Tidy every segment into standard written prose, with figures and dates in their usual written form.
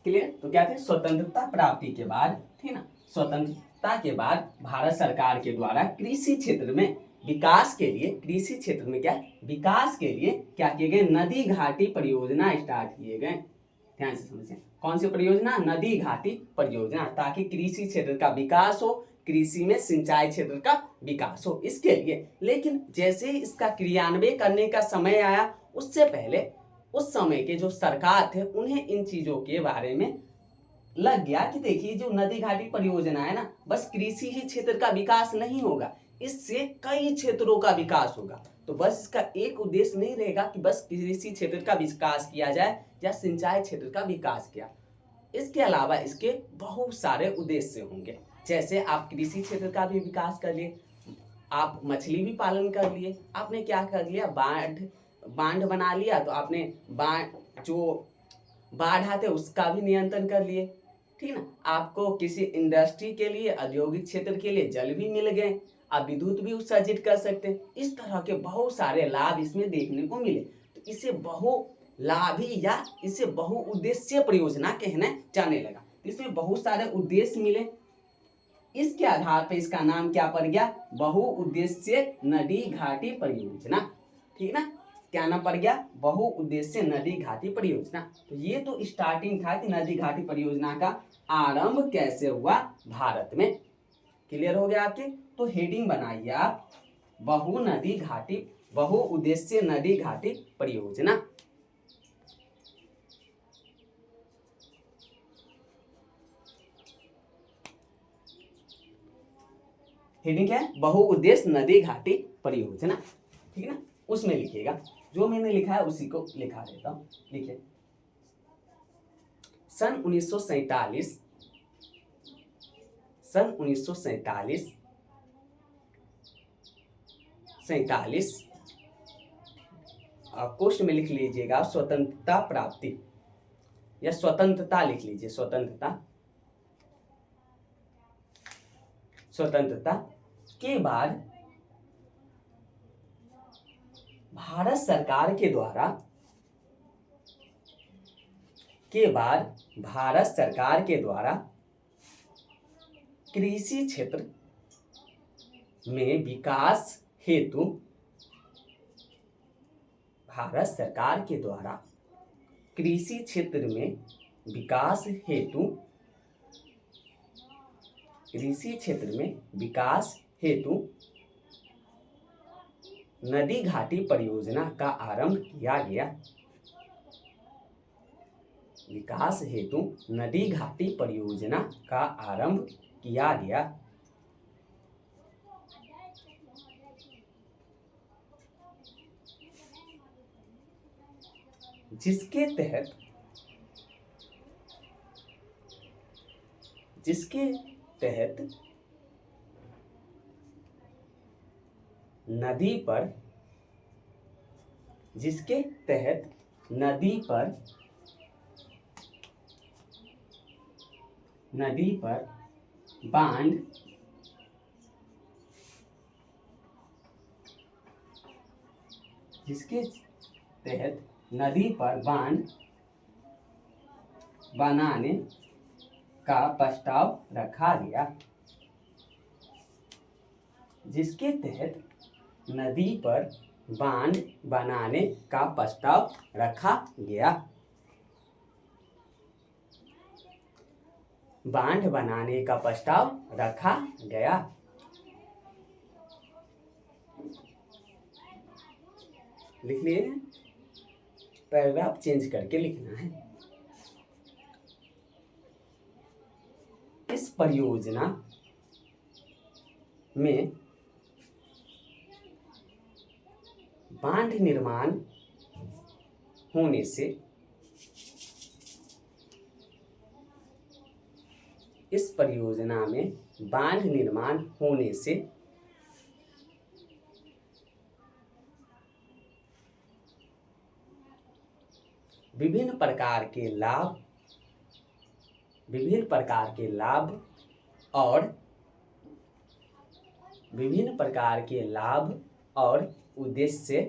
Clear. तो क्या थे, स्वतंत्रता प्राप्ति के बाद, ठीक ना, स्वतंत्रता के बाद भारत सरकार के द्वारा कृषि क्षेत्र में विकास के लिए, कृषि क्षेत्र में क्या विकास के लिए क्या किए गए, नदी घाटी परियोजना स्टार्ट किए गए। ध्यान से समझें, कौन सी परियोजना, नदी घाटी परियोजना, ताकि कृषि क्षेत्र का विकास हो, कृषि में सिंचाई क्षेत्र का विकास हो, इसके लिए। लेकिन जैसे ही इसका क्रियान्वयन करने का समय आया, उससे पहले उस समय के जो सरकार थे उन्हें इन चीजों के बारे में लग गया कि देखिए जो नदी घाटी परियोजना है ना, बस कृषि ही क्षेत्र का विकास नहीं होगा, इससे कई क्षेत्रों का विकास होगा। तो बस इसका एक उद्देश्य नहीं रहेगा कि बस कृषि क्षेत्र का विकास किया जाए या सिंचाई क्षेत्र का विकास किया, इसके अलावा इसके बहुत सारे उद्देश्य होंगे। जैसे आप कृषि क्षेत्र का भी विकास कर लिए, आप मछली भी पालन कर लिए, आपने क्या कर लिया, बांध बना लिया, तो आपने जो बाढ़ आते उसका भी नियंत्रण कर लिए, ठीक ना। आपको किसी इंडस्ट्री के लिए, औद्योगिक क्षेत्र के लिए जल भी मिल गए, आप विद्युत भी उत्सर्जित कर सकते हैं। इस तरह के बहुत सारे लाभ इसमें देखने को मिले, तो इसे बहुलाभी या इसे बहुउद्देश्य परियोजना कहने जाने लगा। इसमें बहुत सारे उद्देश्य मिले, इसके आधार पर इसका नाम क्या पड़ गया, बहुउद्देश्य नदी घाटी परियोजना, ठीक ना। क्या नाम पड़ गया, बहुउद्देश्य नदी घाटी परियोजना। तो ये तो स्टार्टिंग था कि नदी घाटी परियोजना का आरंभ कैसे हुआ भारत में। क्लियर हो गया आपके। तो हेडिंग बनाइए आप, बहुउद्देश्य नदी घाटी परियोजना। हेडिंग क्या है, बहुउद्देश्य नदी घाटी परियोजना, ठीक है ना। उसमें लिखिएगा, जो मैंने लिखा है उसी को लिखा देता हूं। लिखिए, सन 1947 कोष्ट में लिख लीजिएगा स्वतंत्रता प्राप्ति, या स्वतंत्रता लिख लीजिए, स्वतंत्रता के बाद भारत सरकार के द्वारा कृषि क्षेत्र में विकास हेतु, भारत सरकार के द्वारा कृषि क्षेत्र में विकास हेतु नदी घाटी परियोजना का आरंभ किया गया। विकास हेतु नदी घाटी परियोजना का आरंभ किया गया, जिसके तहत नदी पर बांध बनाने का प्रस्ताव रखा गया, जिसके तहत नदी पर बांध बनाने का प्रस्ताव रखा गया। बांध बनाने का प्रस्ताव रखा गया। लिख लिए, पैराग्राफ चेंज करके लिखना है। इस परियोजना में बांध निर्माण होने से विभिन्न प्रकार के लाभ और उद्देश्य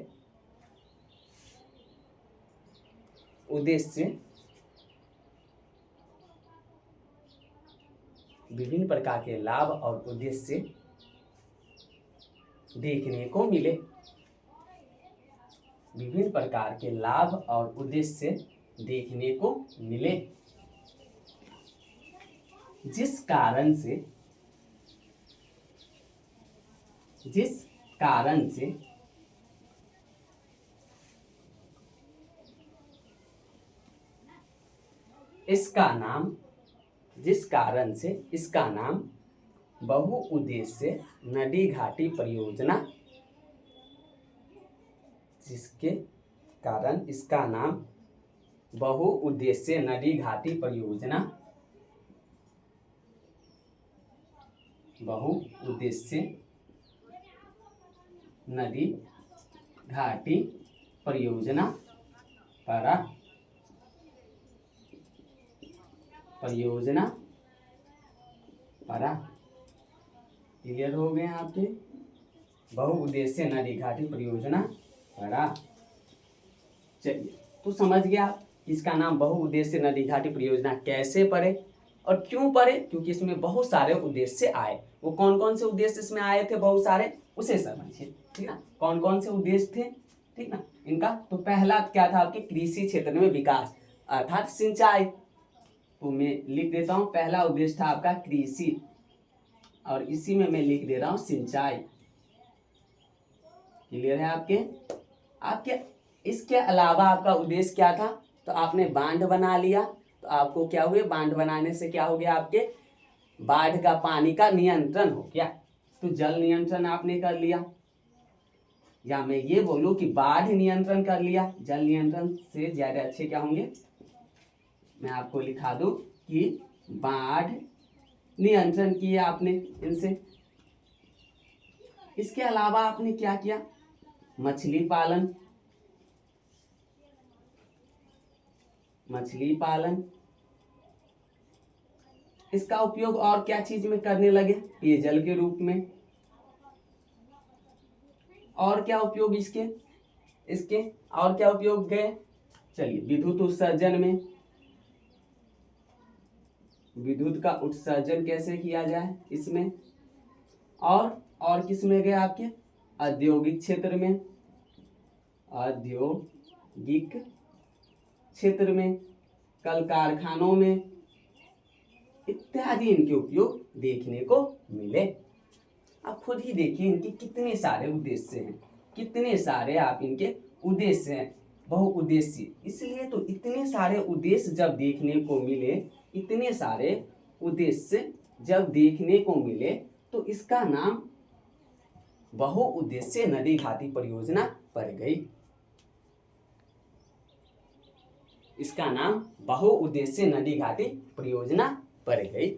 विभिन्न प्रकार के लाभ और उद्देश्य देखने को मिले। विभिन्न प्रकार के लाभ और उद्देश्य देखने को मिले, जिस कारण से इसका नाम बहुउद्देश्य नदी घाटी परियोजना, जिसके कारण इसका नाम बहुउद्देश्य नदी घाटी परियोजना, बहुउद्देश्य नदी घाटी परियोजना परा। क्लियर हो गए आपके? बहुउद्देश्य नदी घाटी परियोजना परा। चलिए, तो समझ गया आप इसका नाम बहुउद्देश्य नदी घाटी परियोजना कैसे पड़े और क्यों पड़े? क्योंकि इसमें बहुत सारे उद्देश्य आए। वो कौन कौन से उद्देश्य इसमें आए थे बहुत सारे, उसे समझिए, ठीक ना। कौन कौन से उद्देश्य थे, ठीक ना इनका? तो पहला क्या था आपके कृषि क्षेत्र में विकास अर्थात सिंचाई। तो मैं लिख देता हूँ, पहला उद्देश्य था आपका कृषि और इसी में मैं लिख दे रहा हूँ सिंचाई। क्लियर है आपके? इसके अलावा आपका उद्देश्य क्या था? तो आपने बांध बना लिया, तो आपको क्या हुए, बांध बनाने से क्या हो गया, आपके बाढ़ का पानी का नियंत्रण हो गया। तो जल नियंत्रण आपने कर लिया, या मैं ये बोलूं कि बाढ़ नियंत्रण कर लिया। जल नियंत्रण से ज्यादा अच्छे क्या होंगे, मैं आपको लिखा दूं कि बाढ़ नियंत्रण किया आपने इनसे। इसके अलावा आपने क्या किया, मछली पालन। इसका उपयोग और क्या चीज में करने लगे, पेयजल के रूप में। और क्या उपयोग इसके और क्या उपयोग गए? चलिए, विद्युत उत्सर्जन में, विद्युत का उत्सर्जन कैसे किया जाए इसमें। और किस में गए आपके, औद्योगिक क्षेत्र में, औद्योगिक क्षेत्र में, कल कारखानों में इत्यादि इनके उपयोग देखने को मिले। आप खुद ही देखिए इनके कितने सारे उद्देश्य हैं, कितने सारे आप इनके उद्देश्य हैं, बहुउद्देश्य। इसलिए तो इतने सारे उद्देश्य जब देखने को मिले, इतने सारे उद्देश्य जब देखने को मिले, तो इसका नाम बहुउद्देश्य नदी घाटी परियोजना पड़ गई। इसका नाम बहुउद्देश्य नदी घाटी परियोजना पड़ गई।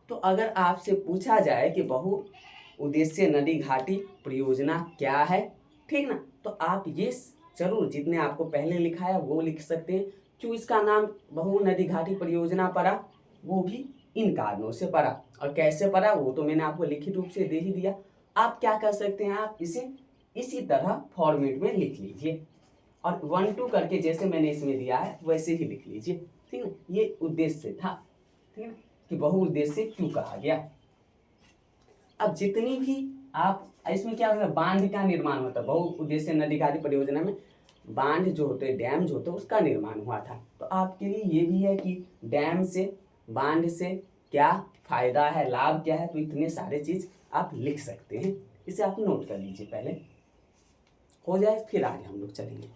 तो अगर आपसे पूछा जाए कि बहुउद्देश्य नदी घाटी परियोजना क्या है, ठीक ना, तो आप ये जरूर, जितने आपको पहले लिखा है वो लिख सकते हैं। क्यों इसका नाम बहु नदी घाटी परियोजना पड़ा, वो भी इन कारणों से पड़ा। और कैसे पड़ा वो तो मैंने आपको लिखित रूप से दे ही दिया। आप क्या कर सकते हैं, आप इसे इसी तरह फॉर्मेट में लिख लीजिए और 1 2 करके जैसे मैंने इसमें दिया है वैसे ही लिख लीजिए, ठीक है। ये उद्देश्य था, ठीक है, कि बहुउद्देश्य क्यों कहा गया। अब जितनी भी आप इसमें क्या होता है, बांध का निर्माण होता है। बहुउद्देश्य नदी घाटी परियोजना में बांध जो होते हैं, डैम जो होते हैं, उसका निर्माण हुआ था। तो आपके लिए ये भी है कि डैम से, बांध से क्या फायदा है, लाभ क्या है। तो इतने सारे चीज आप लिख सकते हैं, इसे आप नोट कर लीजिए, पहले हो जाए फिर आगे हम लोग चलेंगे।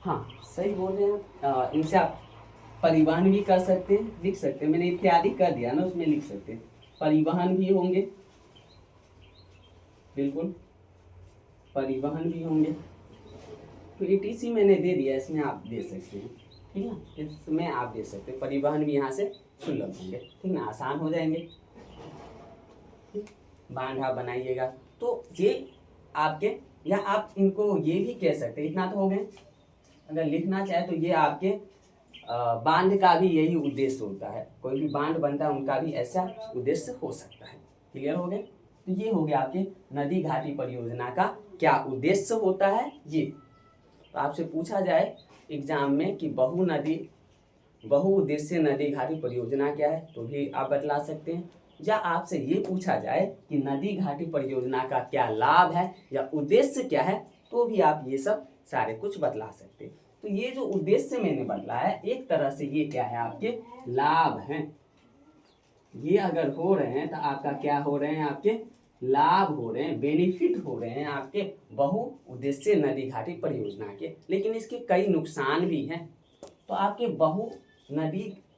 हाँ, सही बोल रहे हैं। इनसे आप परिवहन भी कर सकते हैं, लिख सकते हैं। मैंने इत्यादि कर दिया ना, उसमें लिख सकते हैं। परिवहन भी होंगे, बिल्कुल परिवहन भी होंगे। तो ETC मैंने दे दिया, इसमें आप दे सकते हैं, ठीक है। इसमें आप दे सकते हैं, परिवहन भी यहाँ से सुलभ होंगे, ठीक ना, आसान हो जाएंगे। बांध आप बनाइएगा तो ये आपके, या आप इनको ये भी कह सकते हैं, इतना तो हो गए। अगर लिखना चाहे तो ये आपके बांध का भी यही उद्देश्य होता है। कोई भी बांध बनता है उनका भी ऐसा उद्देश्य हो सकता है। क्लियर हो गए? तो ये हो गया आपके नदी घाटी परियोजना का क्या उद्देश्य होता है ये। तो आपसे पूछा जाए एग्जाम में कि बहुउद्देशीय नदी घाटी परियोजना क्या है, तो भी आप बतला सकते हैं। या आपसे ये पूछा जाए कि नदी घाटी परियोजना का क्या लाभ है या उद्देश्य क्या है, तो भी आप ये सब सारे कुछ बतला सकते हैं। तो ये जो उद्देश्य मैंने बतला है, एक तरह से ये क्या है, आपके लाभ हैं। ये अगर हो रहे हैं तो आपका क्या हो रहे हैं, आपके लाभ हो रहे हैं, बेनिफिट हो रहे हैं आपके बहुउद्देशीय नदी घाटी परियोजना के। लेकिन इसके कई नुकसान भी हैं। तो आपके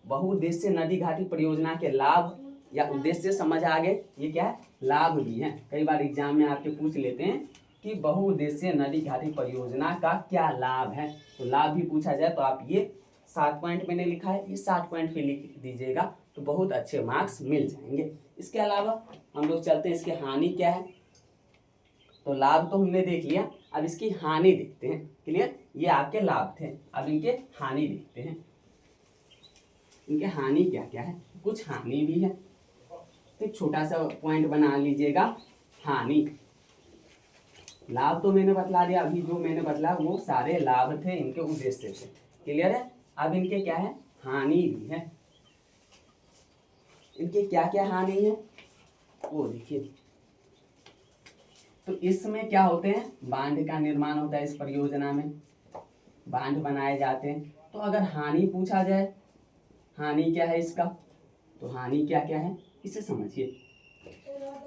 बहुउद्देशीय नदी घाटी परियोजना के लाभ या उद्देश्य समझ आ गए, ये क्या है, लाभ भी हैं। कई बार एग्जाम में आपके पूछ लेते हैं कि बहुउद्देशीय नदी घाटी परियोजना का क्या लाभ है, तो लाभ भी पूछा जाए तो आप ये 7 पॉइंट मैंने लिखा है, ये 7 पॉइंट पे लिख दीजिएगा तो बहुत अच्छे मार्क्स मिल जाएंगे। इसके अलावा हम लोग चलते हैं इसके हानि क्या है। तो लाभ तो हमने देख लिया, अब इसकी हानि देखते हैं। क्लियर, ये आपके लाभ थे, अब इनके हानि देखते हैं। इनके हानि क्या क्या है, कुछ हानि भी है, तो एक छोटा सा पॉइंट बना लीजिएगा, हानि। लाभ तो मैंने बतला दिया, अभी जो मैंने बतला वो सारे लाभ थे, इनके उद्देश्य थे। क्लियर है, अब इनके क्या है, हानि भी है। इनके क्या क्या हानि है वो देखिए। तो इसमें क्या होते हैं, बांध का निर्माण होता है, इस परियोजना में बांध बनाए जाते हैं। तो अगर हानि पूछा जाए, हानि क्या है इसका, तो हानि क्या क्या है इसे समझिए।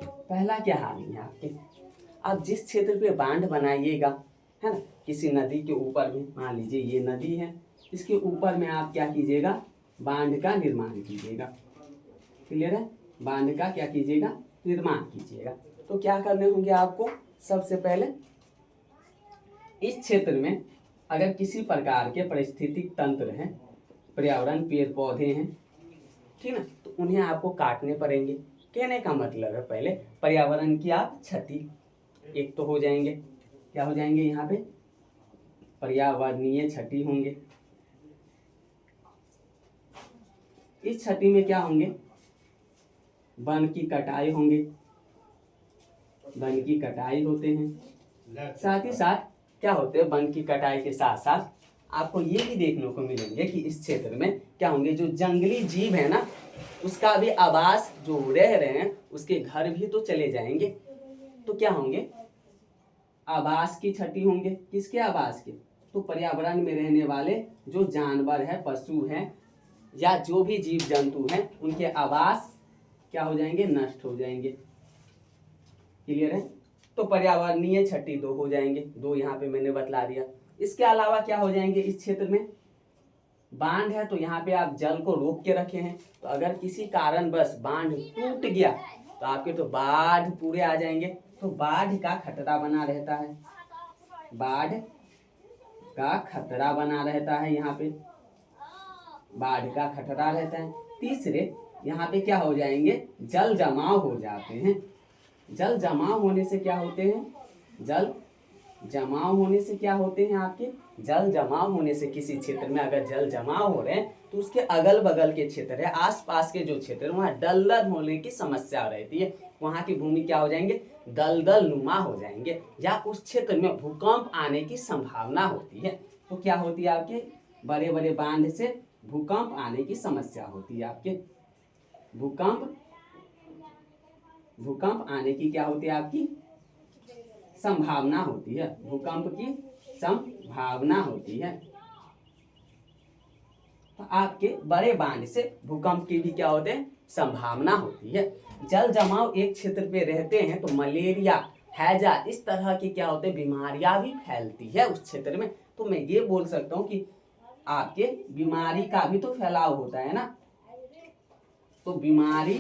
पहला क्या हानि है आपके, आप जिस क्षेत्र पे बांध बनाइएगा, है ना, किसी नदी के ऊपर में, मान लीजिए ये नदी है, इसके ऊपर में आप क्या कीजिएगा, बांध का निर्माण कीजिएगा। क्लियर है, बांध का क्या कीजिएगा, निर्माण कीजिएगा। तो क्या करने होंगे आपको, सबसे पहले इस क्षेत्र में अगर किसी प्रकार के पारिस्थितिक तंत्र हैं, पर्यावरण, पेड़ पौधे हैं, ठीक ना, तो उन्हें आपको काटने पड़ेंगे। कहने का मतलब है पहले पर्यावरण की आप क्षति एक तो हो जाएंगे, क्या हो जाएंगे, यहाँ पे पर्यावरणीय क्षति होंगे। इस क्षति में क्या होंगे, वन की कटाई होंगे, वन की कटाई होते हैं। साथ ही साथ क्या होते हैं, वन की कटाई के साथ साथ आपको ये भी देखने को मिलेंगे कि इस क्षेत्र में क्या होंगे, जो जंगली जीव है ना, उसका भी आवास, जो रह रहे हैं उसके घर भी तो चले जाएंगे। तो क्या होंगे, आवास की क्षति होंगे। किसके आवास के, तो पर्यावरण में रहने वाले जो जानवर है, पशु हैं, या जो भी जीव जंतु हैं, उनके आवास क्या हो जाएंगे, नष्ट हो जाएंगे। क्लियर है, तो पर्यावरणीय क्षति 2 हो जाएंगे, 2 यहाँ पे मैंने बतला दिया। इसके अलावा क्या हो जाएंगे, इस क्षेत्र में बांध है तो यहाँ पे आप जल को रोक के रखे हैं, तो अगर किसी कारण बस बांध टूट गया तो आपके तो बाढ़ पूरे आ जाएंगे। तो बाढ़ का खतरा बना रहता है, बाढ़ का खतरा बना रहता है, यहाँ पे बाढ़ का खतरा रहता है। तीसरे यहाँ पे क्या हो जाएंगे, जल जमाव हो जाते हैं। जल जमाव होने से क्या होते हैं, जल जमाव होने से क्या होते हैं आपके, जल जमाव होने से किसी क्षेत्र में अगर जल जमाव हो रहे हैं तो उसके अगल बगल के क्षेत्र है, आसपास के जो क्षेत्र है, वहाँ दलदल होने की समस्या रहती है। वहाँ की भूमि क्या हो जाएंगे, दलदल नुमा हो जाएंगे, या उस क्षेत्र में भूकंप आने की संभावना होती है। तो क्या होती है, आपके बड़े बड़े बांध से भूकंप आने की समस्या होती है। आपके भूकंप आने की क्या होती है, आपकी संभावना होती है, भूकंप की संभावना होती है। तो आपके बड़े बांध से भूकंप की भी क्या होते हैं, संभावना होती है। जल जमाव एक क्षेत्र पे रहते हैं तो मलेरिया, हैजा, इस तरह की क्या होते हैं, बीमारियां भी फैलती है उस क्षेत्र में। तो मैं ये बोल सकता हूँ कि आपके बीमारी का भी तो फैलाव होता है ना, तो बीमारी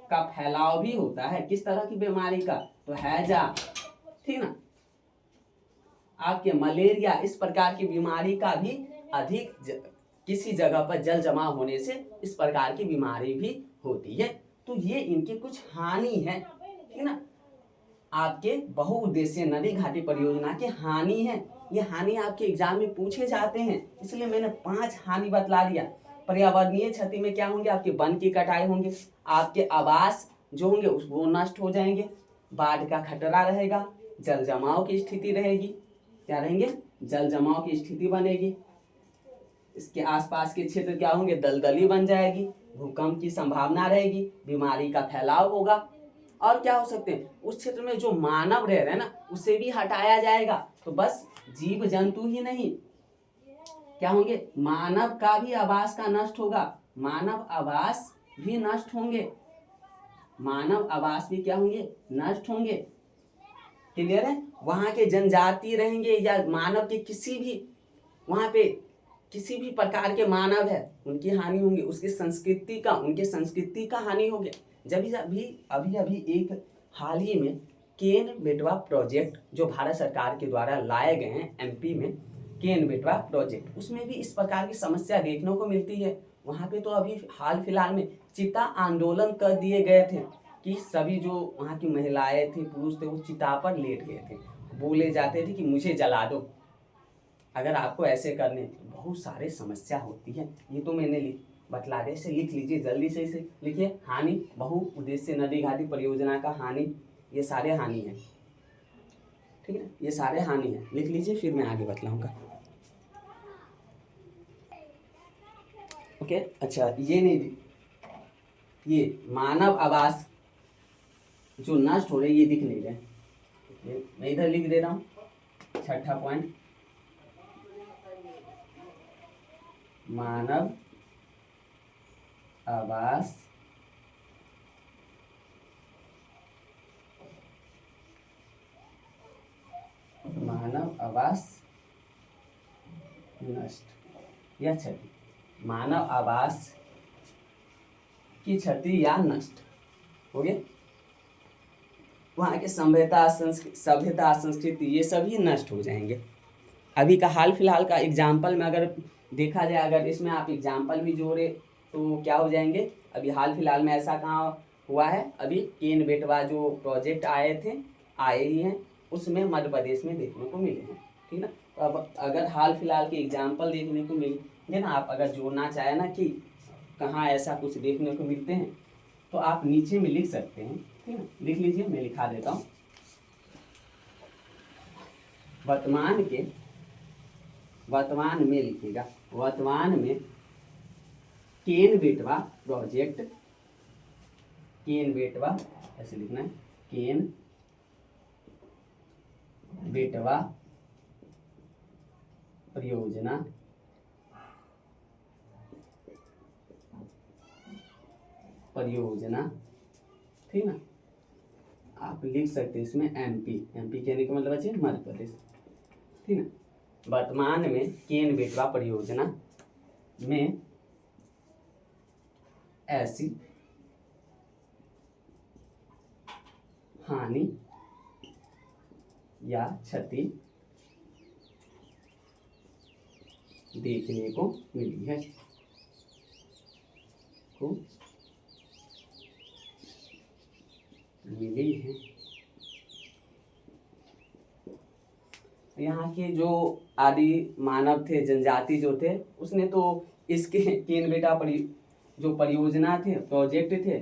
का फैलाव भी होता है। किस तरह की बीमारी का, तो हैजा, ठीक ना, आपके मलेरिया, इस प्रकार की बीमारी का भी अधिक किसी जगह पर जल जमाव होने से इस प्रकार की बीमारी भी होती है। तो ये इनकी कुछ हानि है, ठीक ना, आपके बहुउद्देशीय नदी घाटी परियोजना की हानि है। ये हानि आपके एग्जाम में पूछे जाते हैं, इसलिए मैंने 5 हानि बतला दिया। पर्यावरणीय क्षति में क्या होंगे, आपके वन की कटाई होंगे, आपके आवास जो होंगे वो नष्ट हो जाएंगे, बाढ़ का खतरा रहेगा, जल जमाव की स्थिति रहेगी, क्या रहेंगे, जल जमाव की स्थिति बनेगी, इसके आसपास के क्षेत्र क्या होंगे, दलदली बन जाएगी, भूकंप की संभावना रहेगी, बीमारी का फैलाव होगा, और क्या हो सकते हैं, उस क्षेत्र में जो मानव रह रहे हैं ना उसे भी हटाया जाएगा। तो बस जीव जंतु ही नहीं, क्या होंगे, मानव का भी आवास का नष्ट होगा, मानव आवास भी नष्ट होंगे, मानव आवास भी क्या होंगे, नष्ट होंगे। क्लियर है। वहां के जनजाति रहेंगे या मानव के किसी भी, वहां पे किसी भी प्रकार के मानव है उनकी हानि होगी, उसकी संस्कृति का, उनके संस्कृति का हानि हो गया। जब अभी अभी एक हाल ही में केन बेटवा प्रोजेक्ट जो भारत सरकार के द्वारा लाए गए हैं एमपी में, केन बेटवा प्रोजेक्ट, उसमें भी इस प्रकार की समस्या देखने को मिलती है। वहाँ पे तो अभी हाल फिलहाल में चिता आंदोलन कर दिए गए थे कि सभी जो वहाँ की महिलाएं थी, पुरुष थे, वो चिता पर लेट गए थे, बोले जाते थे कि मुझे जला दो अगर आपको ऐसे करने। बहुत सारे समस्या होती है, ये तो मैंने बतला दिया, इसे लिख लीजिए, जल्दी से इसे लिखिए। हानि, बहुउद्देश्य नदी घाटी परियोजना का हानि, ये सारे हानि है, ठीक है, ये सारे हानि है, लिख लीजिए, फिर मैं आगे बतलाऊंगा। ओके, अच्छा, ये नहीं, ये मानव आवास जो नष्ट हो रहे ये दिख नहीं रहे, मैं इधर लिख दे रहा हूँ, छठा पॉइंट, मानव आवास नष्ट या क्षति, मानव आवास की क्षति या नष्ट हो गया, वहाँ के सभ्यता संस्कृति ये सभी नष्ट हो जाएंगे। अभी का हाल फिलहाल का एग्जाम्पल में अगर देखा जाए, अगर इसमें आप एग्जाम्पल भी जोड़े तो क्या हो जाएंगे, अभी हाल फिलहाल में ऐसा कहाँ हुआ है, अभी केन बेटवा जो प्रोजेक्ट आए ही हैं, उसमें मध्य प्रदेश में देखने को मिले हैं, ठीक ना। तो अब अगर हाल फिलहाल के एग्जाम्पल देखने को मिले ना, आप अगर जोड़ना चाहे ना कि कहाँ ऐसा कुछ देखने को मिलते हैं, तो आप नीचे में लिख सकते हैं, ठीक है, लिख लीजिए, मैं लिखा देता हूँ। वर्तमान में लिखिएगा, वर्तमान में केन बेटवा प्रोजेक्ट, केन बेटवा ऐसे लिखना है, केन बेटवा परियोजना ठीक ना, आप लिख सकते हैं इसमें एमपी कहने का मतलब है मध्य प्रदेश, ठीक ना। वर्तमान में केन बेटवा परियोजना में ऐसी हानि या क्षति देखने को मिली है, यहाँ के जो आदि मानव थे, जनजाति जो थे, उसने तो इसके केन बेटा जो परियोजना थे, प्रोजेक्ट थे,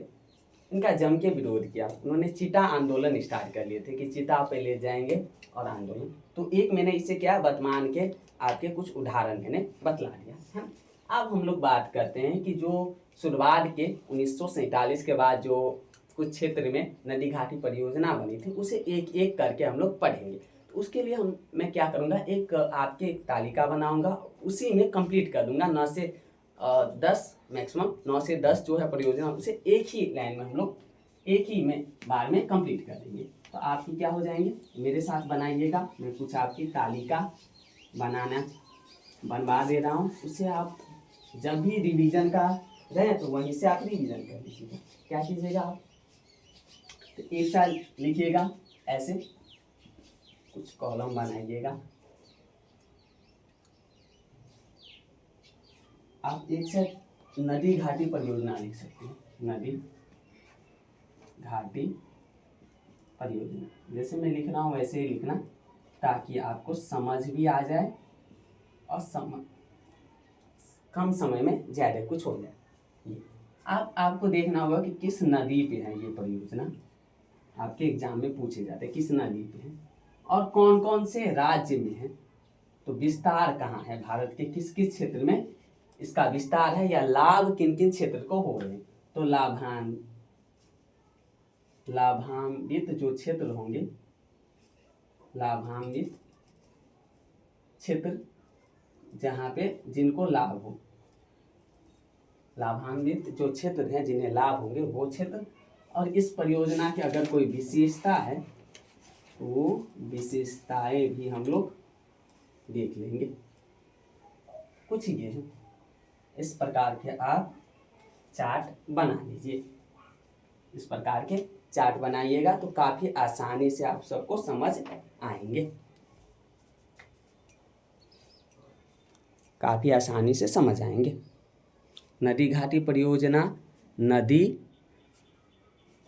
इनका जम के विरोध किया। उन्होंने चिता आंदोलन स्टार्ट कर लिए थे कि चिता पे ले जाएंगे और आंदोलन। तो एक मैंने इससे क्या वर्तमान के आपके कुछ उदाहरण मैंने बतला दिया है। अब हम लोग बात करते हैं कि जो शुरुआत के 1947 के बाद जो कुछ क्षेत्र में नदी घाटी परियोजना बनी थी, उसे एक एक करके हम लोग पढ़ेंगे। तो उसके लिए मैं क्या करूँगा, एक आपके एक तालिका बनाऊंगा, उसी में कंप्लीट कर दूंगा 9 से 10 मैक्सिमम 9 से 10 जो है परियोजना, उसे एक ही लाइन में हम लोग एक ही में बार में कंप्लीट कर देंगे। तो आपकी क्या हो जाएंगे, मेरे साथ बनाइएगा, मैं कुछ आपकी तालिका बनवा दे रहा हूँ, उससे आप जब भी रिवीजन का रहे तो वहीं से आप रिवीजन कर लीजिएगा। क्या कीजिएगा आप, तो एक साल लिखिएगा, ऐसे कुछ कॉलम बनाइएगा, आप एक से नदी घाटी परियोजना लिख सकते हैं, नदी घाटी परियोजना, जैसे मैं लिख रहा हूँ वैसे ही लिखना, ताकि आपको समझ भी आ जाए और कम समय में ज़्यादा कुछ हो जाए। आपको देखना होगा कि किस नदी पे है ये परियोजना, आपके एग्जाम में पूछे जाते हैं किस नदी पे है और कौन कौन से राज्य में है, तो विस्तार कहाँ है, भारत के किस किस क्षेत्र में इसका विस्तार है या लाभ किन किन क्षेत्र को हो रहे हैं। तो लाभान्वित जो क्षेत्र होंगे, लाभान्वित क्षेत्र जहाँ पे जिनको लाभ हो, लाभान्वित जो क्षेत्र हैं जिन्हें लाभ होंगे वो क्षेत्र। और इस परियोजना की अगर कोई विशेषता है तो वो विशेषताएं भी हम लोग देख लेंगे। कुछ ये है, इस प्रकार के आप चार्ट बना लीजिए, इस प्रकार के चार्ट बनाइएगा तो काफी आसानी से आप सबको समझ आएंगे, काफी आसानी से समझ आएंगे। नदी घाटी परियोजना, नदी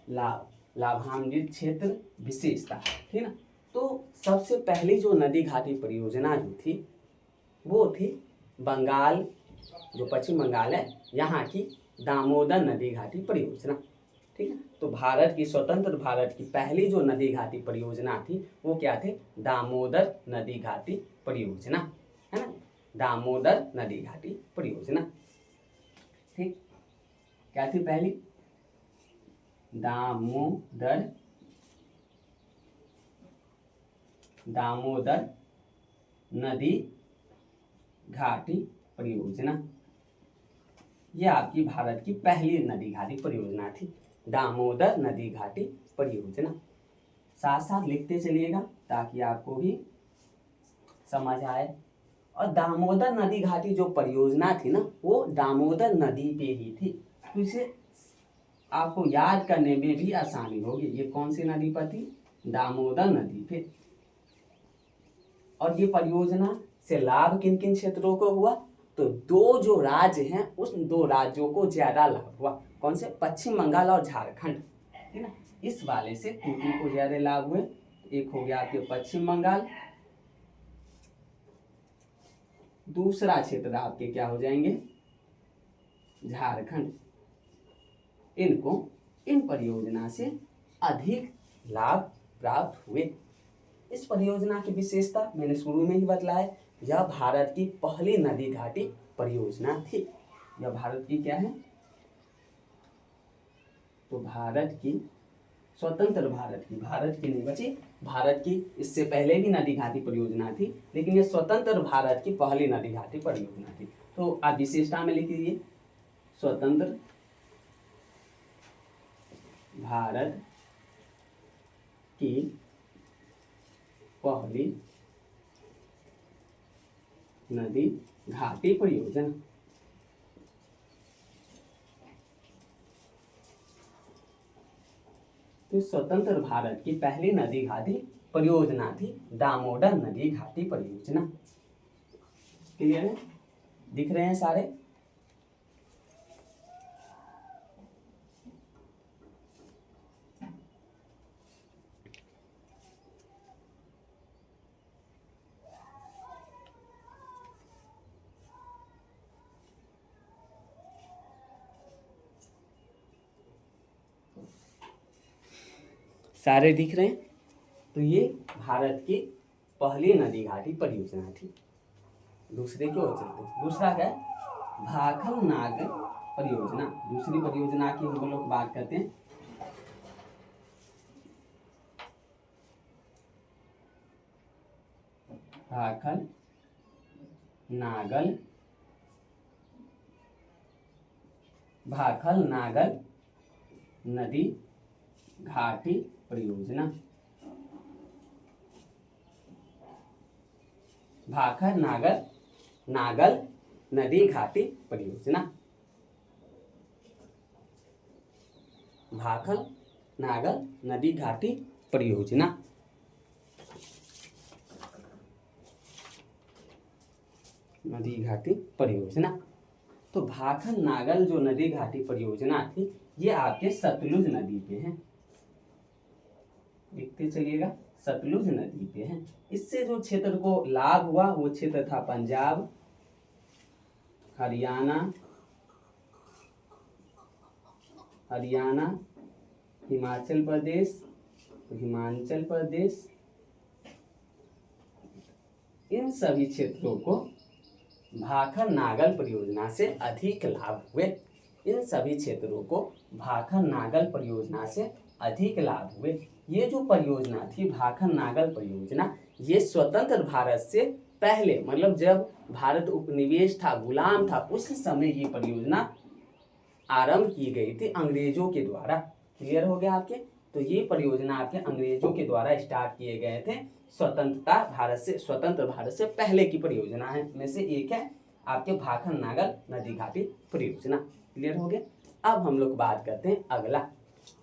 लाभान्वित क्षेत्र, विशेषता, ठीक ना। तो सबसे पहली जो नदी घाटी परियोजना जो थी वो थी बंगाल, जो पश्चिम बंगाल है यहाँ की दामोदर नदी घाटी परियोजना, ठीक है। तो भारत की, स्वतंत्र भारत की पहली जो नदी घाटी परियोजना थी वो क्या थे, दामोदर नदी घाटी परियोजना, है ना, दामोदर नदी घाटी परियोजना, ठीक। क्या थी पहली, दामोदर नदी घाटी परियोजना, यह आपकी भारत की पहली नदी घाटी परियोजना थी, दामोदर नदी घाटी परियोजना। साथ साथ लिखते चलिएगा ताकि आपको भी समझ आए। और दामोदर नदी घाटी जो परियोजना थी ना वो दामोदर नदी पे ही थी, तो इसे आपको याद करने में भी आसानी होगी। ये कौन सी नदी पर थी, दामोदर नदी पे। और ये परियोजना से लाभ किन किन क्षेत्रों को हुआ, तो दो जो राज्य हैं उस दो राज्यों को ज्यादा लाभ हुआ, कौन से, पश्चिम बंगाल और झारखंड, है ना। इस वाले से किन को ज्यादा लाभ हुए, एक हो गया आपके पश्चिम बंगाल, दूसरा क्षेत्र आपके क्या हो जाएंगे, झारखंड। इनको इन परियोजना से अधिक लाभ प्राप्त हुए। इस परियोजना की विशेषता मैंने शुरू में ही बतलाया, यह भारत की पहली नदी घाटी परियोजना थी। यह भारत की क्या है, तो भारत की, स्वतंत्र भारत की नहीं बची, भारत की इससे पहले भी नदी घाटी परियोजना थी लेकिन यह स्वतंत्र भारत की पहली नदी घाटी परियोजना थी। तो आप विशेषता में लिख लीजिए, स्वतंत्र भारत की पहली नदी घाटी परियोजना। तो स्वतंत्र भारत की पहली नदी घाटी परियोजना थी दामोदर नदी घाटी परियोजना। क्लियर है, दिख रहे हैं सारे। सारे दिख रहे हैं। तो ये भारत की पहली नदी घाटी परियोजना थी। दूसरे की ओर चलते हैं, दूसरा क्या है, भाखल नागर परियोजना। दूसरी परियोजना की हम लोग बात करते हैं। भाखल नागर नदी घाटी परियोजना। भाखल नागल नदी घाटी परियोजना। भाखल नागल नदी घाटी परियोजना। नदी घाटी परियोजना। तो भाखल नागल जो नदी घाटी परियोजना थी ये आपके सतलुज नदी पे है, लिखते चलिएगा, सतलुज नदी पे है। इससे जो क्षेत्र को लाभ हुआ वो क्षेत्र था पंजाब, हरियाणा, हरियाणा, हिमाचल प्रदेश, हिमाचल प्रदेश, इन सभी क्षेत्रों को भाखर नागल परियोजना से अधिक लाभ हुए। इन सभी क्षेत्रों को भाखर नागल परियोजना से अधिक लाभ हुए। ये जो परियोजना थी भाखर नागल परियोजना, ये स्वतंत्र भारत से पहले, मतलब जब भारत उपनिवेश था, गुलाम था, उस समय ये परियोजना आरंभ की गई थी अंग्रेजों के द्वारा। क्लियर हो गया आपके? तो ये परियोजना आपके अंग्रेजों के द्वारा स्टार्ट किए गए थे। स्वतंत्र भारत से पहले की परियोजना है में से एक है आपके भाखर नागल नदी घाटी परियोजना। क्लियर हो गया? अब हम लोग बात करते हैं अगला।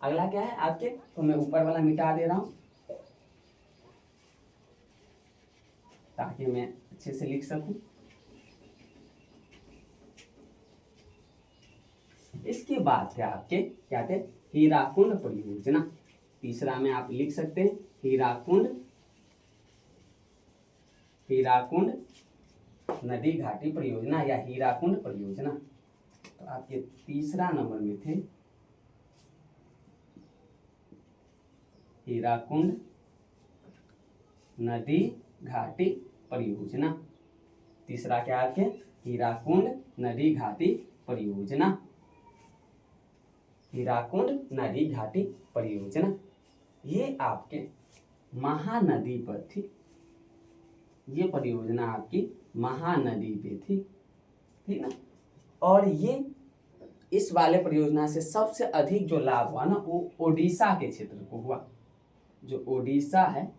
अगला क्या है आपके? तो मैं ऊपर वाला मिटा दे रहा हूं ताकि मैं अच्छे से लिख सकूं। इसके बाद क्या आपके क्या थे? हीराकुंड परियोजना। तीसरा में आप लिख सकते हैं हीराकुंड नदी घाटी परियोजना या हीराकुंड परियोजना। तो आपके तीसरा नंबर में थे हीराकुंड नदी घाटी परियोजना। तीसरा क्या आपके? हीराकुंड नदी घाटी परियोजना। हीराकुंड नदी घाटी परियोजना ये आपके महानदी पर थी। ये परियोजना आपकी महानदी पे थी, ठीक ना? और ये इस वाले परियोजना से सबसे अधिक जो लाभ हुआ ना, वो ओडिशा के क्षेत्र को हुआ। जो ओडिशा है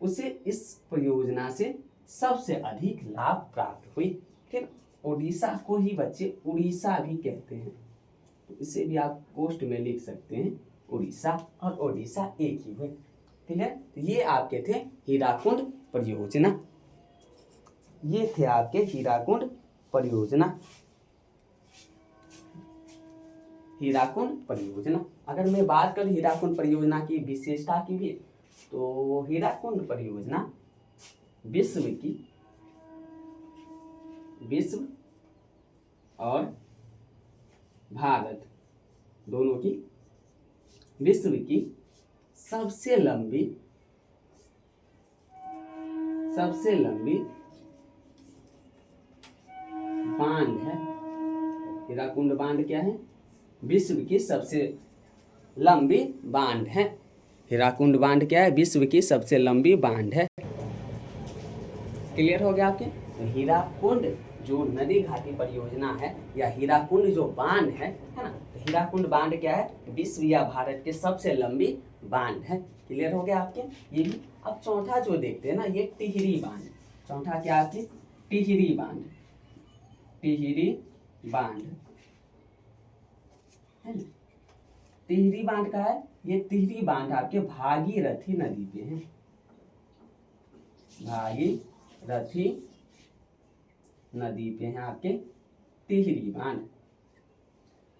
उसे इस परियोजना से सबसे अधिक लाभ प्राप्त हुई। ठीक, ओडिशा को ही बच्चे उड़ीसा भी कहते हैं, तो इसे भी आप पोस्ट में लिख सकते हैं। उड़ीसा और ओडिशा एक ही हुए। ठीक है, तो ये आपके थे हीराकुंड परियोजना। ये थे आपके हीराकुंड परियोजना। हीराकुंड परियोजना, अगर मैं बात करूं हीराकुंड परियोजना की विशेषता की भी, तो हीराकुंड परियोजना विश्व और भारत दोनों की विश्व की सबसे लंबी बांध है। हीराकुंड बांध क्या है? विश्व की सबसे लंबी बांध है। हीराकुंड बांध क्या है? विश्व की सबसे लंबी बांध है। क्लियर हो गया आपके? तो हीराकुंड जो नदी घाटी परियोजना है या हीराकुंड जो बांध है ना, तो हीराकुंड बांध क्या है? विश्व या भारत के सबसे लंबी बांध है। क्लियर हो गया आपके? ये भी। अब चौथा जो देखते हैं ना, ये टिहरी बांध। चौथा क्या आपकी? टिहरी बांध है ना। टिहरी बांध का है? ये टिहरी बांध आपके भागीरथी नदी पे है। भागीरथी नदी पे है आपके टिहरी बांध।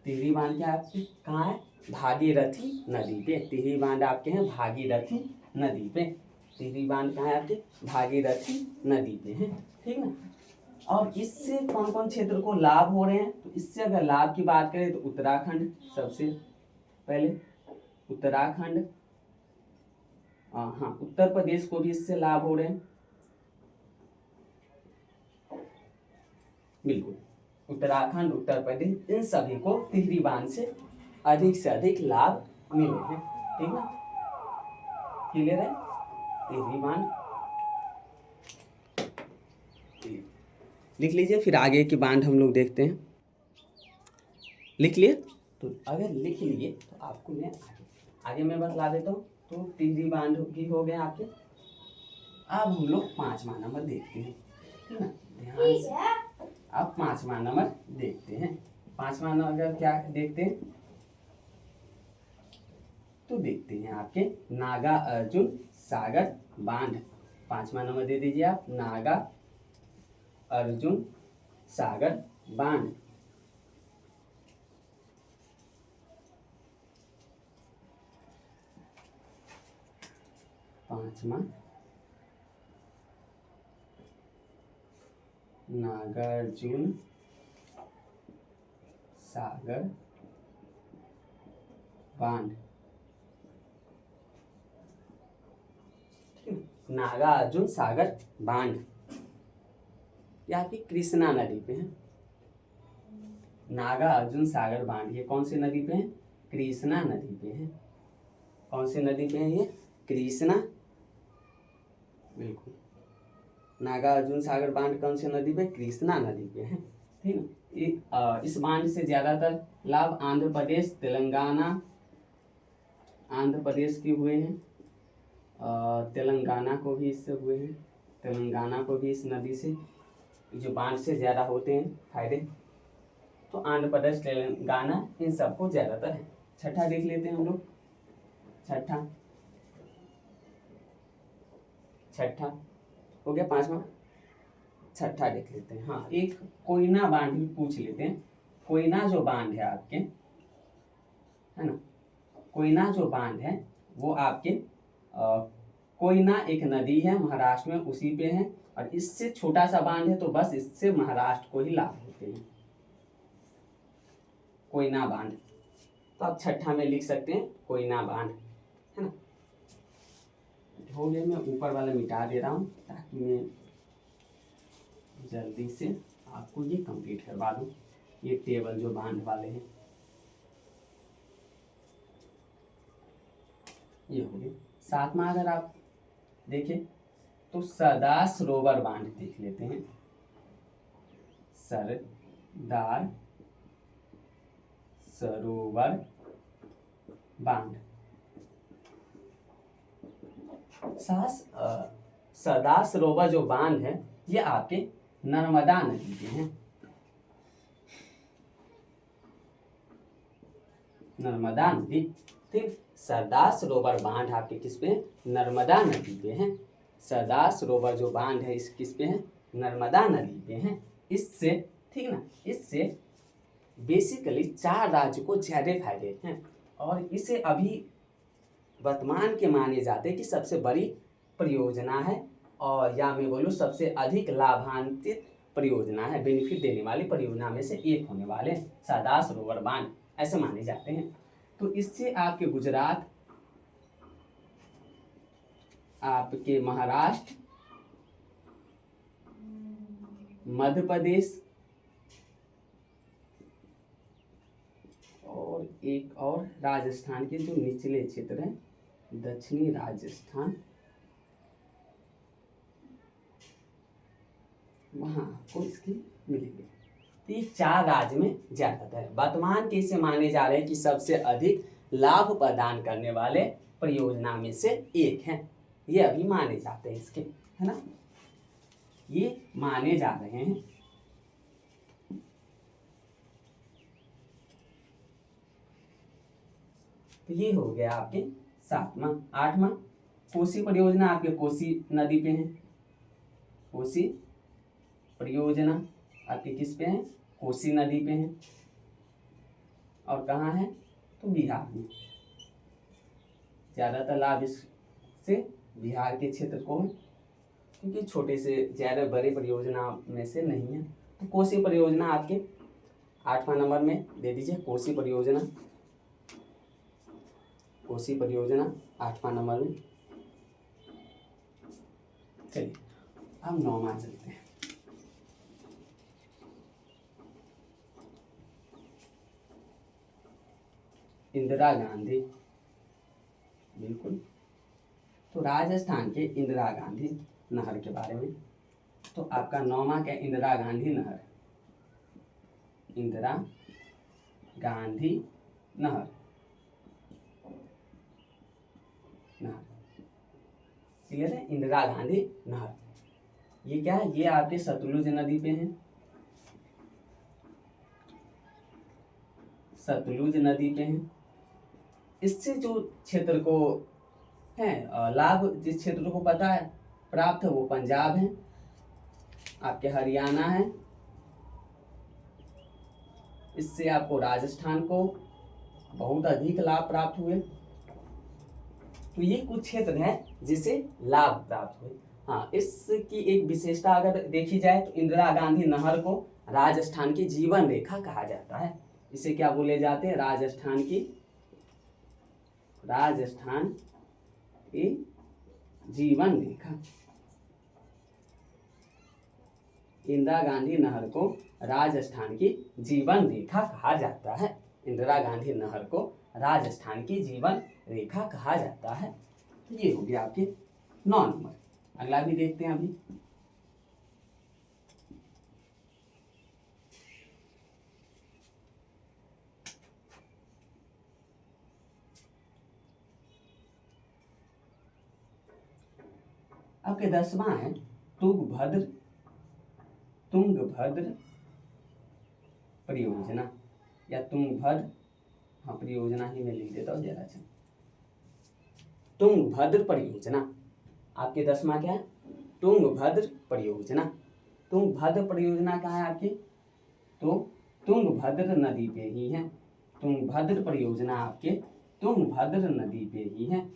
टिहरी बांध क्या आपके कहाँ है? भागीरथी नदी पे। टिहरी बांध आपके हैं भागीरथी नदी पे। टिहरी बांध कहाँ है आपके? भागीरथी नदी पे है, ठीक ना। और इससे कौन कौन क्षेत्र को लाभ हो रहे हैं? तो इससे अगर लाभ की बात करें तो उत्तराखंड सबसे पहले, उत्तराखंड, हाँ, उत्तर प्रदेश को भी इससे लाभ हो रहे हैं। बिल्कुल, उत्तराखंड, उत्तर प्रदेश, इन सभी को टिहरी बांध से अधिक लाभ मिले हैं। ठीक ना, क्लियर है? टिहरी बांध लिख लीजिए, फिर आगे की बांध हम लोग देखते हैं। लिख लिए? तो अगर लिख लिए तो आपको मैं आगे मैं बतला देता हूँ। तो टिहरी बांध भी हो गए आपके। अब हम लोग 5वां नंबर देखते हैं, ठीक ना, ध्यान से। अब 5वां नंबर देखते हैं। 5वां नंबर क्या देखते हैं? तो देखते हैं आपके नागा अर्जुन सागर बांध। 5वां नंबर दे दीजिए आप, नागा अर्जुन सागर बांध। पांचवा नागार्जुन सागर बांध, नागार्जुन सागर बांध, ये आपकी कृष्णा नदी पे है। नागार्जुन सागर बांध ये कौन सी नदी पे है? कृष्णा नदी पे है। कौन सी नदी पे है ये? कृष्णा, बिल्कुल। नागार्जुन सागर बांध कौन सी नदी पे? कृष्णा नदी पे है, ठीक है। इस बांध से ज्यादातर लाभ आंध्र प्रदेश, तेलंगाना, आंध्र प्रदेश के हुए हैं, तेलंगाना को भी इससे हुए हैं, तेलंगाना को भी इस नदी से जो बांध से ज़्यादा होते हैं फायदे, तो आंध्र प्रदेश, तेलंगाना इन सबको ज़्यादातर है। छठा देख लेते हैं हम लोग। छठा हो गया, पांचवा। छठा देख लेते हैं। हाँ, एक कोयना बांध भी पूछ लेते हैं। कोयना जो बांध है आपके, है ना, कोयना जो बांध है वो आपके कोयना एक नदी है महाराष्ट्र में, उसी पे है, और इससे छोटा सा बांध है, तो बस इससे महाराष्ट्र को ही लाभ होते हैं, कोयना बांध। तो आप छठा में लिख सकते हैं कोयना बांध, है ना। हो गया, मैं ऊपर वाला मिटा दे रहा हूँ ताकि मैं जल्दी से आपको ये कंप्लीट करवा दूँ, ये टेबल जो बांध वाले हैं। ये हो गया। सातवां अगर आप देखें तो सरदार सरोवर बांध देख लेते हैं। सरदार सरोवर बांध, सरदार सरोवर जो बांध है ये आपके नर्मदा नदी पे है, नर्मदा नदी, ठीक। सरदार सरोवर बांध आपके किस पे है? नर्मदा नदी पे है। सरदार सरोवर जो बांध है इस किस पे है? नर्मदा नदी पे है। इससे, ठीक ना, इससे बेसिकली 4 राज्य को ज्यादा फायदे हैं, और इसे अभी वर्तमान के माने जाते हैं कि सबसे बड़ी परियोजना है, और या मैं बोलूँ सबसे अधिक लाभान्वित परियोजना है, बेनिफिट देने वाली परियोजना में से एक होने वाले सरदार सरोवर बांध ऐसे माने जाते हैं। तो इससे आपके गुजरात, आपके महाराष्ट्र, मध्य प्रदेश और एक और राजस्थान के जो निचले क्षेत्र हैं, दक्षिणी राजस्थान, वहाँ को इसकी मिलेगी। तो ये 4 राज्य में ज्यादातर वर्तमान के इसे माने जा रहे हैं कि सबसे अधिक लाभ प्रदान करने वाले परियोजना में से एक है। ये अभी माने जाते हैं इसके, है ना, ये माने जा रहे हैं। तो ये हो गया आपके 7वां। 8वां कोसी परियोजना आपके कोसी नदी पे है। कोसी परियोजना आपके किस पे है? कोसी नदी पे है। और कहाँ है? तो बिहार में। ज़्यादातर लाभ इससे बिहार के क्षेत्र को है, क्योंकि छोटे से ज़्यादा बड़े परियोजना में से नहीं है। तो कोसी परियोजना आपके 8वां नंबर में दे दीजिए। कोसी परियोजना, कोसी परियोजना 8वां नंबर में। चलिए अब 9वां चलते हैं। इंदिरा गांधी, बिल्कुल। तो राजस्थान के इंदिरा गांधी नहर के बारे में, तो आपका 9वां क्या? इंदिरा गांधी नहर, इंदिरा गांधी नहर, क्लियर है? इंदिरा गांधी नहर ये क्या है? ये आपके सतलुज नदी पे है, सतलुज नदी पे है। इससे जो क्षेत्र को है लाभ, जिस क्षेत्र को पता है प्राप्त है, वो पंजाब है, आपके हरियाणा है, इससे आपको राजस्थान को बहुत अधिक लाभ प्राप्त हुए। तो ये कुछ क्षेत्र है जिसे लाभ प्राप्त हुए। हाँ, इसकी एक विशेषता अगर देखी जाए तो इंदिरा गांधी नहर को राजस्थान की जीवन रेखा कहा जाता है। इसे क्या बोले जाते हैं? राजस्थान की राजस्थान की जीवन रेखा। इंदिरा गांधी नहर को राजस्थान की जीवन रेखा कहा जाता है। इंदिरा गांधी नहर को राजस्थान की जीवन रेखा कहा जाता है। तो ये हो गया आपके 9 नंबर। अगला भी देखते हैं अभी। आपके 10वां है तुंगभद्र परियोजना या तुंगभद्र, हाँ परियोजना ही मैं लिख देता हूँ जरा सा। तुंगभद्र परियोजना आपके 10वां क्या है? तुंगभद्र परियोजना। तुंगभद्र परियोजना कहाँ है आपकी? तो तुंगभद्र नदी पे ही है। तुंगभद्र परियोजना आपके तुंगभद्र नदी पे ही है।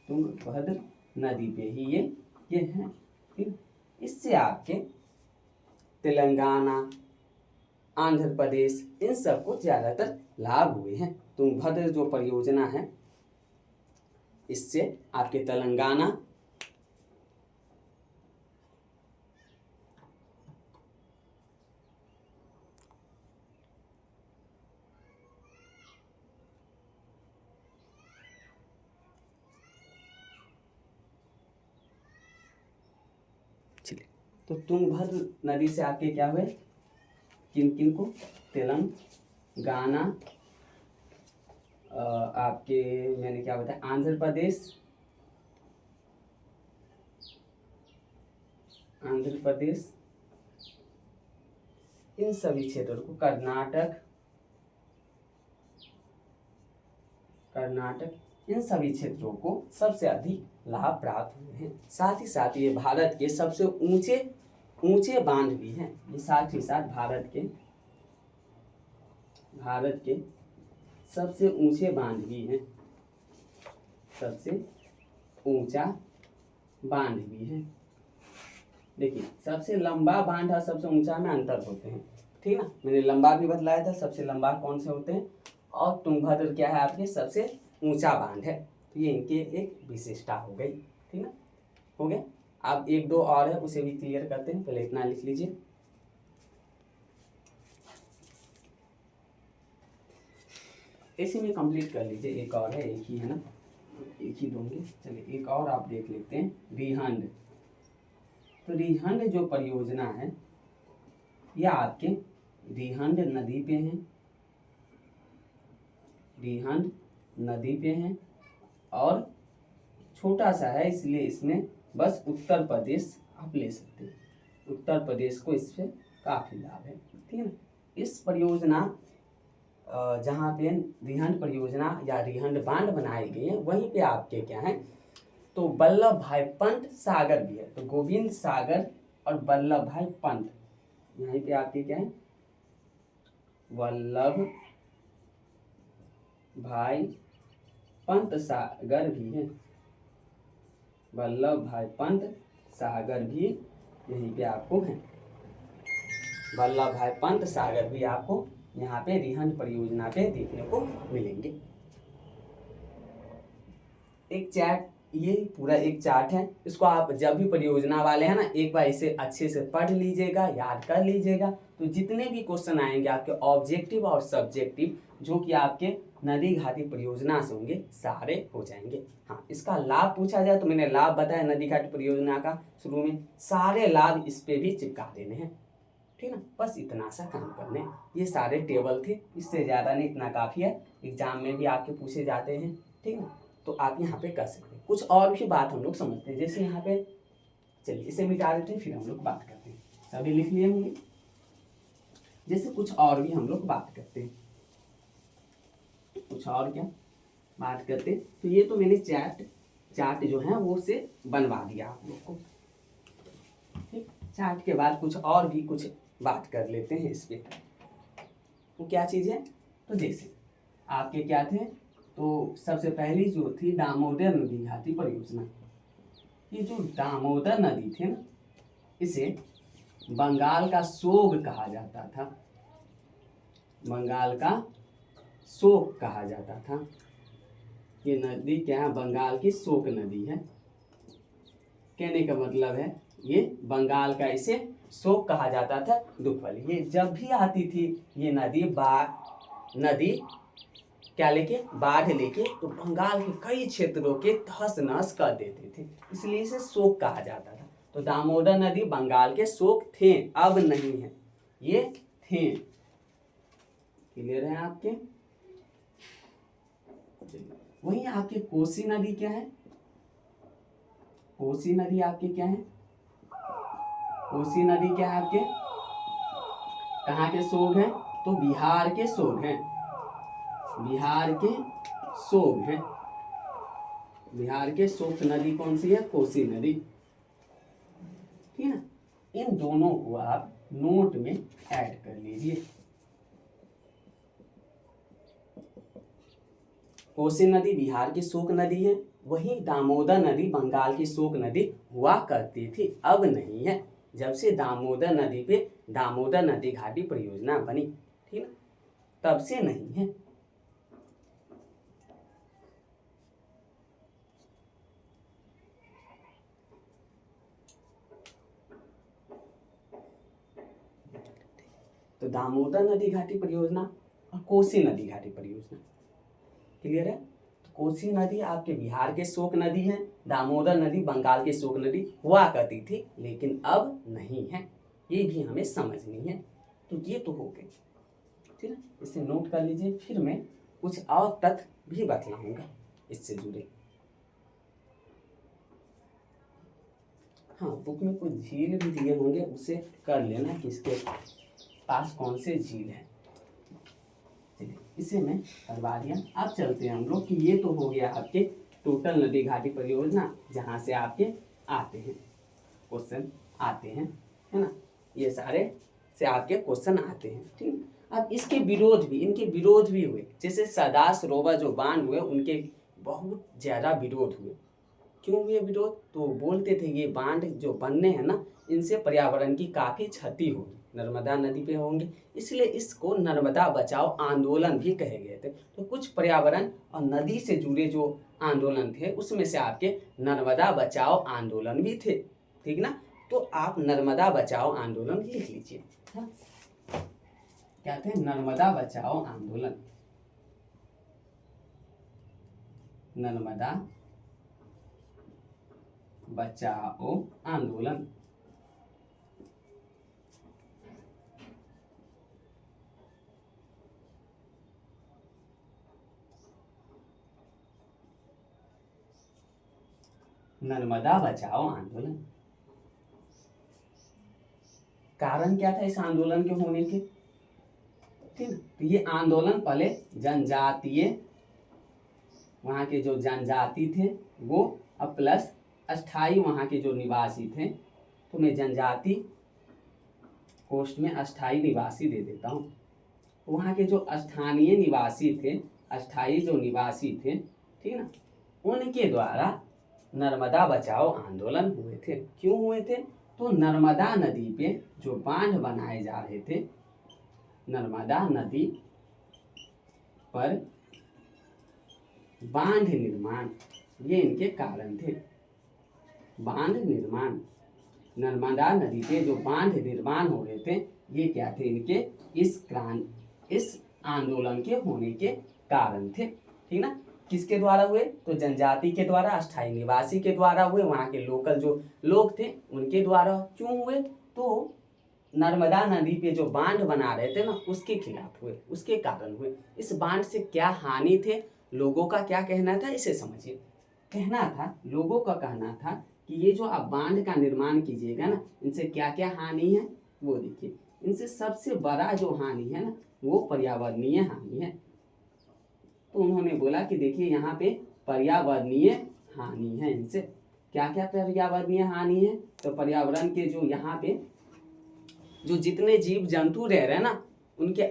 तुंगभद्र नदी पे ही ये है। ठीक, इससे आपके तेलंगाना, आंध्र प्रदेश इन सबको ज्यादातर लाभ हुए हैं। तुंगभद्र जो परियोजना है इससे आपके तेलंगाना, तो तुंगभद्र नदी से आपके क्या हुए? किन किन को? तेलंगाना, आपके मैंने क्या बताया, आंध्र प्रदेश इन सभी क्षेत्रों को, कर्नाटक इन सभी क्षेत्रों को सबसे अधिक लाभ प्राप्त हुए हैं। साथ ही साथ ये भारत के सबसे ऊंचे बांध भी हैं। ये साथ ही साथ भारत के सबसे ऊंचे बांध भी हैं। सबसे ऊंचा बांध भी है। देखिए सबसे लंबा बांध और सबसे ऊंचा में अंतर होते हैं, ठीक ना। मैंने लंबा भी बतलाया था, सबसे लंबा कौन से होते हैं, और तुंगभद्र क्या है आपके सबसे ऊंचा बांध है। तो ये इनके एक विशेषता हो गई, ठीक ना। हो गया। अब 1-2 और है, उसे भी क्लियर करते हैं। पहले इतना लिख लीजिए। इसी में कंप्लीट कर लीजिए। एक और है, एक ही है ना, एक ही दूंगे। चलिए एक और आप देख लेते हैं, रिहंद। तो रिहंद जो परियोजना है यह आपके रिहंद नदी पे है। रिहंद नदी पे है और छोटा सा है, इसलिए इसमें बस उत्तर प्रदेश आप ले सकते हैं। उत्तर प्रदेश को इससे काफी लाभ है, ठीक है ना। इस परियोजना जहाँ पे रिहंद परियोजना या रिहंद बांध बनाई गई है, वहीं पे आपके क्या है, तो वल्लभ भाई पंत सागर भी है। तो गोविंद सागर और वल्लभ भाई पंत, यहीं पे आपके क्या है, वल्लभ भाई पंत सागर भी है। वल्लभ भाई पंत सागर भी यहीं पे आपको है। वल्लभ भाई पंत सागर भी आपको यहाँ पे रिहंद परियोजना पे देखने को मिलेंगे। एक चार्ट, ये पूरा एक चार्ट है, इसको आप जब भी परियोजना वाले हैं ना, एक बार इसे अच्छे से पढ़ लीजिएगा, याद कर लीजिएगा। तो जितने भी क्वेश्चन आएंगे आपके ऑब्जेक्टिव और सब्जेक्टिव, जो कि आपके नदी घाटी परियोजना से होंगे, सारे हो जाएंगे। हाँ, इसका लाभ पूछा जाए तो मैंने लाभ बताया नदी घाटी परियोजना का शुरू में, सारे लाभ इस पे भी चिपका देने हैं, ठीक ना। बस इतना सा काम करने। ये सारे टेबल थे, इससे ज़्यादा नहीं, इतना काफ़ी है। एग्जाम में भी आपके पूछे जाते हैं, ठीक है। तो आप यहाँ पे कर सकते हैं। कुछ और भी बात हम लोग समझते हैं, जैसे यहाँ पे, चलिए इसे मिटा देते हैं, फिर हम लोग बात करते हैं। सभी लिख लिए होंगे। जैसे कुछ और भी हम लोग बात करते हैं, कुछ और क्या बात करते हैं। तो ये तो मैंने चार्ट जो है वो से बनवा दिया आप लोग को, ठीक। चार्ट के बाद कुछ और भी कुछ बात कर लेते हैं इस पे। वो क्या चीज़ है, तो जैसे आपके क्या थे, तो सबसे पहली जो थी दामोदर नदी घाटी परियोजना। ये जो दामोदर नदी थी ना, इसे बंगाल का सोग कहा जाता था। बंगाल का शोक कहा जाता था। ये नदी क्या है? बंगाल की शोक नदी है। कहने का मतलब है ये बंगाल का इसे शोक कहा जाता था, दुख वाली। ये जब भी आती थी ये नदी क्या लेके? बाढ़ लेके, तो बंगाल के कई क्षेत्रों के तहस नहस कर देते थे, इसलिए इसे शोक कहा जाता था। तो दामोदर नदी बंगाल के शोक थे, अब नहीं है, ये थे। क्लियर है आपके? वहीं आपके कोसी नदी क्या है? कोसी नदी आपके क्या है? कोसी नदी क्या है आपके? कहाँ के शोक है? तो बिहार के शोक हैं, बिहार के शोक हैं। बिहार के शोक नदी कौन सी है? कोसी नदी। ठीक है ना? इन दोनों को आप नोट में ऐड कर लीजिए। कोसी नदी बिहार की शोक नदी है, वहीं दामोदर नदी बंगाल की शोक नदी हुआ करती थी, अब नहीं है। जब से दामोदर नदी पे दामोदर नदी घाटी परियोजना बनी, ठीक है, तब से नहीं है। तो दामोदर नदी घाटी परियोजना और कोसी नदी घाटी परियोजना, क्लियर है? तो कोसी नदी आपके बिहार के शोक नदी है, दामोदर नदी बंगाल की शोक नदी हुआ करती थी, लेकिन अब नहीं है। ये भी हमें समझनी है। तो ये तो हो गए, ठीक है, इसे नोट कर लीजिए। फिर मैं कुछ और तथ्य भी बतलाऊंगा इससे जुड़े। हाँ, बुक में कुछ झील भी दिए होंगे, उसे कर लेना किसके पास कौन से झील है। चलिए इसे मैं करवा दिया। अब चलते हैं हम लोग कि ये तो हो गया आपके टोटल नदी घाटी परियोजना, जहाँ से आपके आते हैं क्वेश्चन आते हैं, है ना? ये सारे से आपके क्वेश्चन आते हैं, ठीक। अब इसके विरोध भी, इनके विरोध भी हुए। जैसे सरदार सरोवर जो बांध हुए, उनके बहुत ज़्यादा विरोध हुए। क्यों हुए विरोध? तो बोलते थे ये बांध जो बनने हैं ना, इनसे पर्यावरण की काफ़ी क्षति होगी, नर्मदा नदी पे होंगे, इसलिए इसको नर्मदा बचाओ आंदोलन भी कहे गए थे। तो कुछ पर्यावरण और नदी से जुड़े जो आंदोलन थे, उसमें से आपके नर्मदा बचाओ आंदोलन भी थे, ठीक ना? तो आप नर्मदा बचाओ आंदोलन लिख लीजिए। हाँ? क्या थे? नर्मदा बचाओ आंदोलन, नर्मदा बचाओ आंदोलन। नर्मदा बचाओ आंदोलन। कारण क्या था इस आंदोलन के होने के? ठीक, तो ये आंदोलन पहले जनजातीय, वहाँ के जो जनजाति थे वो, अब प्लस अस्थाई वहाँ के जो निवासी थे, तो मैं जनजाति कोष्ठ में अस्थाई निवासी दे देता हूँ। वहाँ के जो स्थानीय निवासी थे, अस्थाई जो निवासी थे, ठीक है ना, उनके द्वारा नर्मदा बचाओ आंदोलन हुए थे। क्यों हुए थे? तो नर्मदा नदी पे जो बांध बनाए जा रहे थे, नर्मदा नदी पर बांध निर्माण, ये इनके कारण थे। बांध निर्माण, नर्मदा नदी पे जो बांध निर्माण हो रहे थे, ये क्या थे? इनके इस आंदोलन के होने के कारण थे, ठीक ना? किसके द्वारा हुए? तो जनजाति के द्वारा, अस्थायी निवासी के द्वारा हुए, वहाँ के लोकल जो लोग थे उनके द्वारा। क्यों हुए? तो नर्मदा नदी पे जो बांध बना रहे थे ना, उसके खिलाफ हुए, उसके कारण हुए। इस बांध से क्या हानि थे, लोगों का क्या कहना था, इसे समझिए। कहना था, लोगों का कहना था कि ये जो आप बांध का निर्माण कीजिएगा ना, इनसे क्या क्या हानि है वो देखिए। इनसे सबसे बड़ा जो हानि है ना, वो पर्यावरणीय हानि है। तो उन्होंने बोला कि देखिए यहाँ पे पर्यावरणीय हानि है। इनसे क्या क्या पर्यावरणीय हानि है? तो पर्यावरण के जो यहाँ पे जो जितने जीव जंतु रह रहे हैं ना, उनके